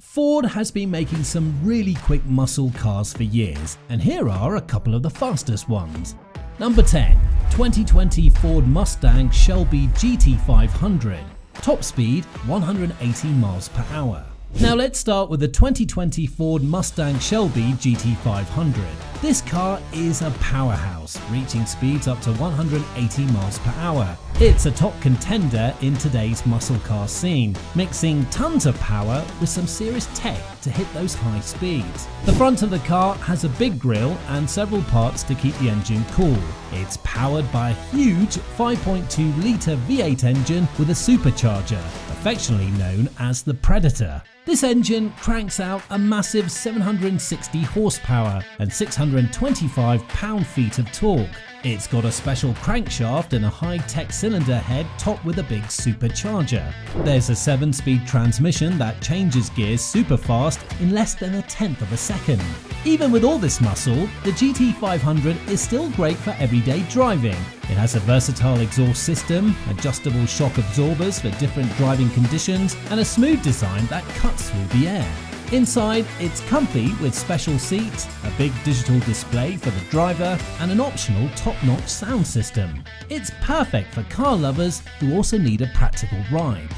Ford has been making some really quick muscle cars for years, and here are a couple of the fastest ones. Number 10. 2020 Ford Mustang Shelby GT500. Top speed 180 miles per hour. Now let's start with the 2020 Ford Mustang Shelby GT500. This car is a powerhouse, reaching speeds up to 180 miles per hour. It's a top contender in today's muscle car scene, mixing tons of power with some serious tech to hit those high speeds. The front of the car has a big grille and several parts to keep the engine cool. It's powered by a huge 5.2-litre V8 engine with a supercharger, affectionately known as the Predator. This engine cranks out a massive 760 horsepower and 625 pound-feet of torque. It's got a special crankshaft and a high-tech cylinder head topped with a big supercharger. There's a 7-speed transmission that changes gears super fast in less than a tenth of a second. Even with all this muscle, the GT500 is still great for everyday driving. It has a versatile exhaust system, adjustable shock absorbers for different driving conditions, and a smooth design that cuts through the air. Inside, it's comfy with special seats, a big digital display for the driver, and an optional top-notch sound system. It's perfect for car lovers who also need a practical ride.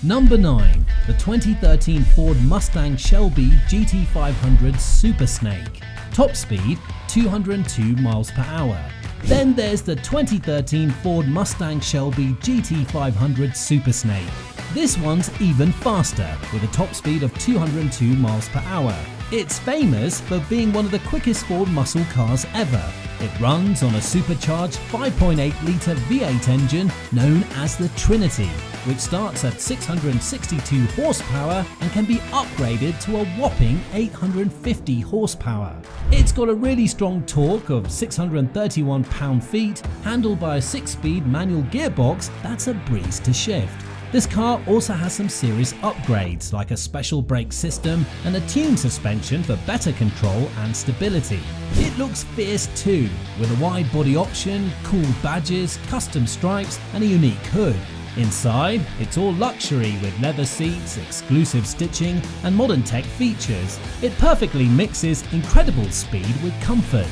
Number 9. The 2013 Ford Mustang Shelby GT500 Super Snake. Top speed 202 miles per hour. Then there's the 2013 Ford Mustang Shelby GT500 Super Snake. This one's even faster, with a top speed of 202 miles per hour. It's famous for being one of the quickest Ford muscle cars ever. It runs on a supercharged 5.8-litre V8 engine known as the Trinity, which starts at 662 horsepower and can be upgraded to a whopping 850 horsepower. It's got a really strong torque of 631 pound-feet, handled by a 6-speed manual gearbox that's a breeze to shift. This car also has some serious upgrades like a special brake system and a tuned suspension for better control and stability. It looks fierce too, with a wide body option, cool badges, custom stripes and a unique hood. Inside, it's all luxury with leather seats, exclusive stitching and modern tech features. It perfectly mixes incredible speed with comfort.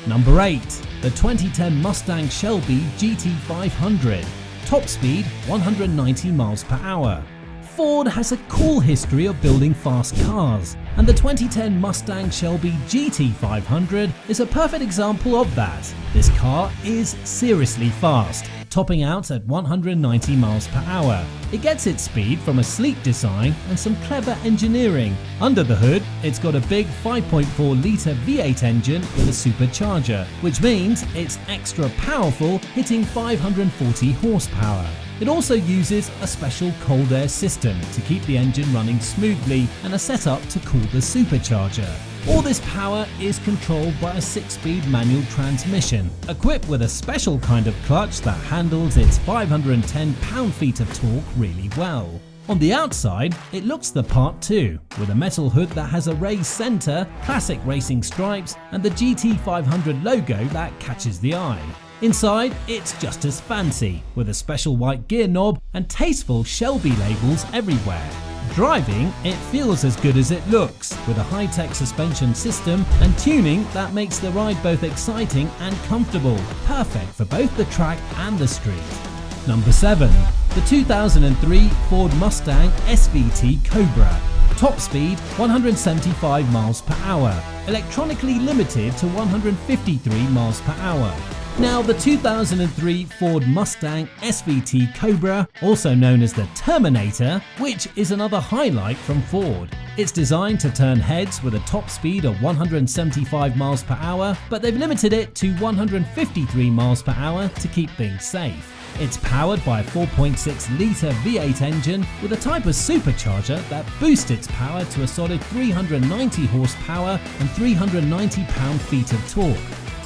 Number 8. The 2010 Mustang Shelby GT500. Top speed 190 miles per hour. Ford has a cool history of building fast cars, and the 2010 Mustang Shelby GT500 is a perfect example of that. This car is seriously fast, topping out at 190 miles per hour. It gets its speed from a sleek design and some clever engineering. Under the hood, it's got a big 5.4-litre V8 engine with a supercharger, which means it's extra powerful, hitting 540 horsepower. It also uses a special cold air system to keep the engine running smoothly and a setup to cool the supercharger. All this power is controlled by a 6-speed manual transmission, equipped with a special kind of clutch that handles its 510 pound-feet of torque really well. On the outside, it looks the part too, with a metal hood that has a raised center, classic racing stripes, and the GT500 logo that catches the eye. Inside, it's just as fancy, with a special white gear knob and tasteful Shelby labels everywhere. Driving, it feels as good as it looks, with a high-tech suspension system and tuning that makes the ride both exciting and comfortable, perfect for both the track and the street. Number 7. The 2003 Ford Mustang SVT Cobra. Top speed 175 miles per hour, electronically limited to 153 miles per hour. Now, the 2003 Ford Mustang SVT Cobra, also known as the Terminator, which is another highlight from Ford. It's designed to turn heads with a top speed of 175 miles per hour, but they've limited it to 153 miles per hour to keep things safe. It's powered by a 4.6-litre V8 engine with a type of supercharger that boosts its power to a solid 390 horsepower and 390 pound-feet of torque.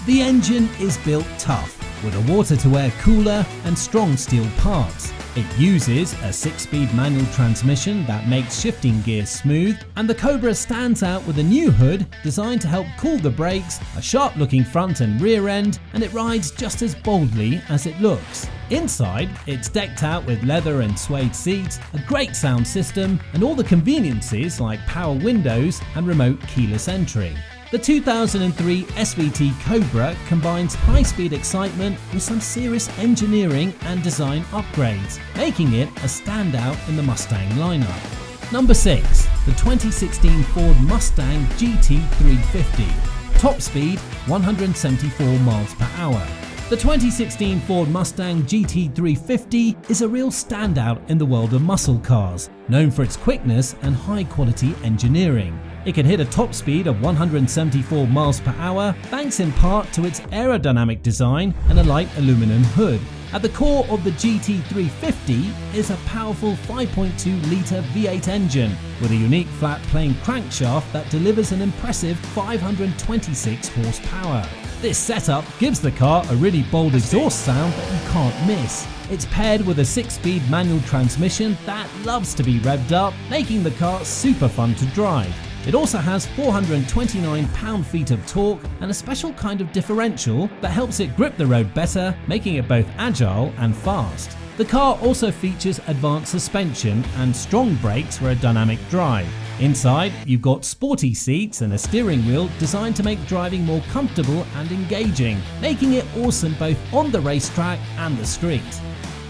The engine is built tough, with a water-to-air cooler and strong steel parts. It uses a 6-speed manual transmission that makes shifting gears smooth, and the Cobra stands out with a new hood designed to help cool the brakes, a sharp-looking front and rear end, and it rides just as boldly as it looks. Inside, it's decked out with leather and suede seats, a great sound system, and all the conveniences like power windows and remote keyless entry. The 2003 SVT Cobra combines high-speed excitement with some serious engineering and design upgrades, making it a standout in the Mustang lineup. Number 6. The 2016 Ford Mustang GT350. Top speed 174 miles per hour. The 2016 Ford Mustang GT350 is a real standout in the world of muscle cars, known for its quickness and high-quality engineering. It can hit a top speed of 174 miles per hour thanks in part to its aerodynamic design and a light aluminum hood. At the core of the GT350 is a powerful 5.2-litre V8 engine with a unique flat-plane crankshaft that delivers an impressive 526 horsepower. This setup gives the car a really bold exhaust sound that you can't miss. It's paired with a 6-speed manual transmission that loves to be revved up, making the car super fun to drive. It also has 429 pound-feet of torque and a special kind of differential that helps it grip the road better, making it both agile and fast. The car also features advanced suspension and strong brakes for a dynamic drive. Inside, you've got sporty seats and a steering wheel designed to make driving more comfortable and engaging, making it awesome both on the racetrack and the street.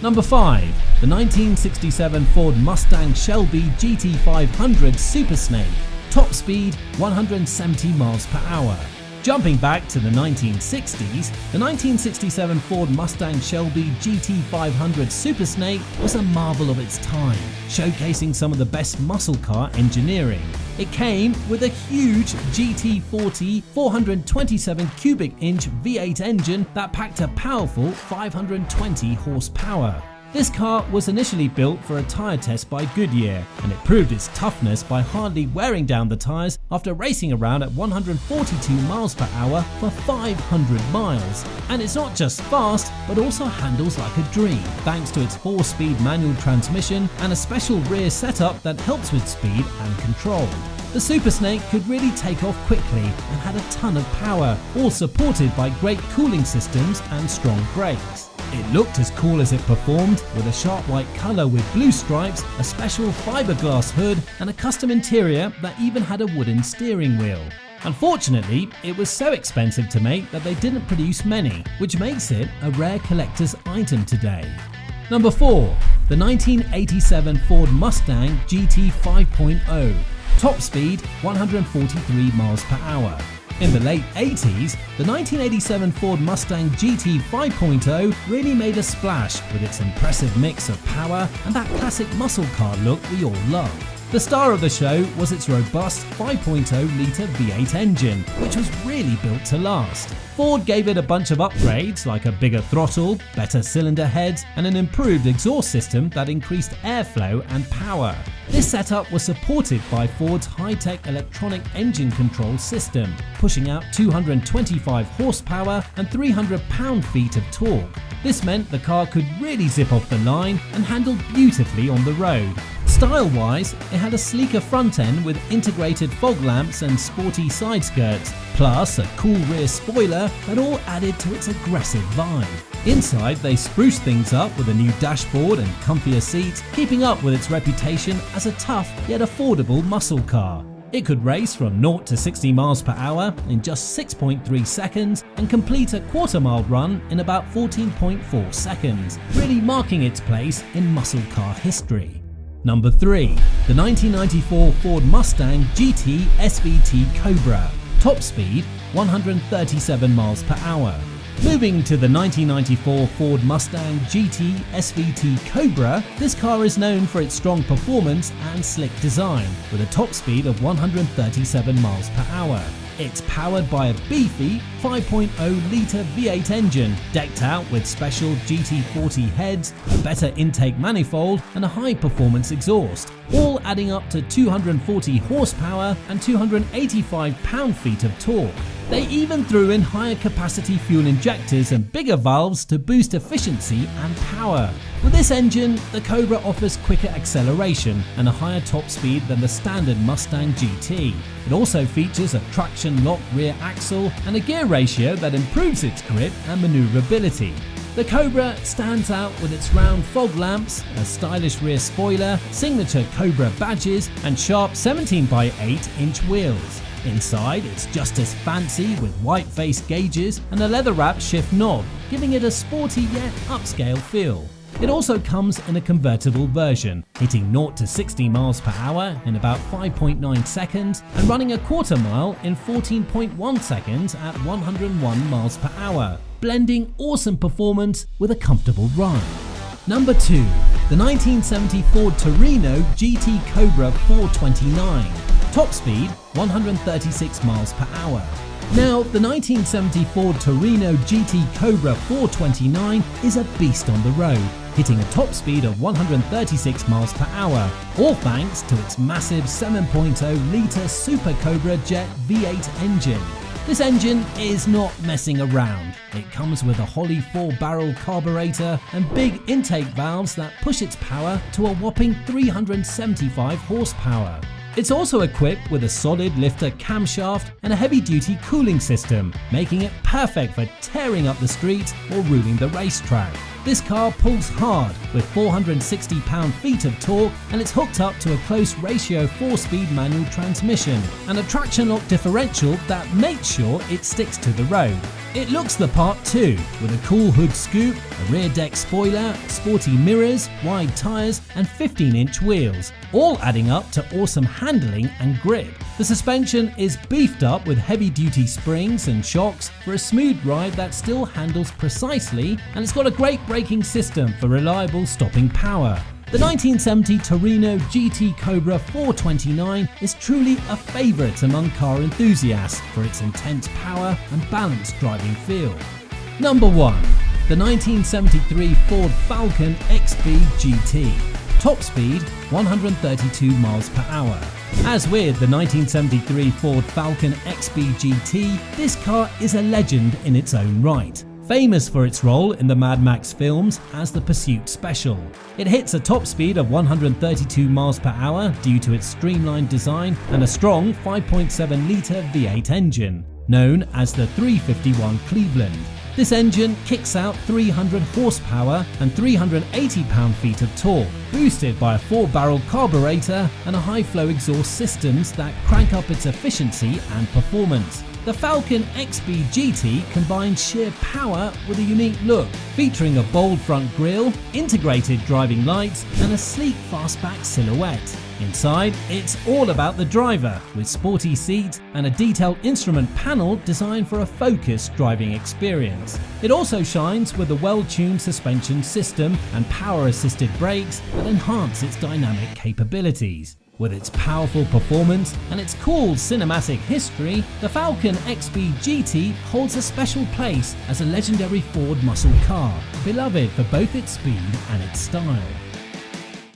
Number 5. The 1967 Ford Mustang Shelby GT500 Super Snake. Top speed 170 miles per hour. Jumping back to the 1960s, the 1967 Ford Mustang Shelby GT500 Super Snake was a marvel of its time, showcasing some of the best muscle car engineering. It came with a huge GT40 427 cubic inch V8 engine that packed a powerful 520 horsepower. This car was initially built for a tyre test by Goodyear, and it proved its toughness by hardly wearing down the tyres after racing around at 142 miles per hour for 500 miles. And it's not just fast, but also handles like a dream, thanks to its 4-speed manual transmission and a special rear setup that helps with speed and control. The Super Snake could really take off quickly and had a ton of power, all supported by great cooling systems and strong brakes. It looked as cool as it performed, with a sharp white colour with blue stripes, a special fiberglass hood, and a custom interior that even had a wooden steering wheel. Unfortunately, it was so expensive to make that they didn't produce many, which makes it a rare collector's item today. Number 4. The 1987 Ford Mustang GT 5.0. Top speed 143 miles per hour. In the late 80s, the 1987 Ford Mustang GT 5.0 really made a splash with its impressive mix of power and that classic muscle car look we all love. The star of the show was its robust 5.0-litre V8 engine, which was really built to last. Ford gave it a bunch of upgrades like a bigger throttle, better cylinder heads, and an improved exhaust system that increased airflow and power. This setup was supported by Ford's high-tech electronic engine control system, pushing out 225 horsepower and 300 pound-feet of torque. This meant the car could really zip off the line and handled beautifully on the road. Style-wise, it had a sleeker front end with integrated fog lamps and sporty side skirts, plus a cool rear spoiler that all added to its aggressive vibe. Inside, they spruced things up with a new dashboard and comfier seats, keeping up with its reputation as a tough yet affordable muscle car. It could race from 0 to 60 miles per hour in just 6.3 seconds and complete a quarter-mile run in about 14.4 seconds, really marking its place in muscle car history. Number 3. The 1994 Ford Mustang GT SVT Cobra. Top speed 137 miles per hour. Moving to the 1994 Ford Mustang GT SVT Cobra, this car is known for its strong performance and slick design, with a top speed of 137 miles per hour. It's powered by a beefy 5.0-litre V8 engine, decked out with special GT40 heads, a better intake manifold, and a high-performance exhaust, all adding up to 240 horsepower and 285 pound-feet of torque. They even threw in higher capacity fuel injectors and bigger valves to boost efficiency and power. With this engine, the Cobra offers quicker acceleration and a higher top speed than the standard Mustang GT. It also features a traction lock rear axle and a gear ratio that improves its grip and maneuverability. The Cobra stands out with its round fog lamps, a stylish rear spoiler, signature Cobra badges, and sharp 17x8-inch wheels. Inside, it's just as fancy with white face gauges and a leather-wrapped shift knob, giving it a sporty yet upscale feel. It also comes in a convertible version, hitting 0 to 60 miles per hour in about 5.9 seconds and running a quarter mile in 14.1 seconds at 101 miles per hour, blending awesome performance with a comfortable ride. Number 2. The 1970 Ford Torino GT Cobra 429. Top speed 136 miles per hour. Now, the 1970 Ford Torino GT Cobra 429 is a beast on the road, hitting a top speed of 136 miles per hour, all thanks to its massive 7.0-litre Super Cobra Jet V8 engine. This engine is not messing around. It comes with a Holley 4-barrel carburetor and big intake valves that push its power to a whopping 375 horsepower. It's also equipped with a solid lifter camshaft and a heavy-duty cooling system, making it perfect for tearing up the streets or ruling the racetrack. This car pulls hard with 460 pound-feet of torque, and it's hooked up to a close ratio 4-speed manual transmission and a traction lock differential that makes sure it sticks to the road. It looks the part too, with a cool hood scoop, a rear deck spoiler, sporty mirrors, wide tyres and 15-inch wheels, all adding up to awesome handling and grip. The suspension is beefed up with heavy-duty springs and shocks for a smooth ride that still handles precisely, and it's got a great braking system for reliable stopping power. The 1970 Torino GT Cobra 429 is truly a favourite among car enthusiasts for its intense power and balanced driving feel. Number 1. The 1973 Ford Falcon XB GT. Top speed 132 miles per hour. As with the 1973 Ford Falcon XB GT, this car is a legend in its own right. Famous for its role in the Mad Max films as the Pursuit Special. It hits a top speed of 132 miles per hour due to its streamlined design and a strong 5.7-litre V8 engine, known as the 351 Cleveland. This engine kicks out 300 horsepower and 380 pound-feet of torque, boosted by a 4-barrel carburetor and a high-flow exhaust systems that crank up its efficiency and performance. The Falcon XB GT combines sheer power with a unique look, featuring a bold front grille, integrated driving lights, and a sleek fastback silhouette. Inside, it's all about the driver, with sporty seats and a detailed instrument panel designed for a focused driving experience. It also shines with a well-tuned suspension system and power-assisted brakes that enhance its dynamic capabilities. With its powerful performance and its cool cinematic history, the Falcon XB GT holds a special place as a legendary Ford muscle car, beloved for both its speed and its style.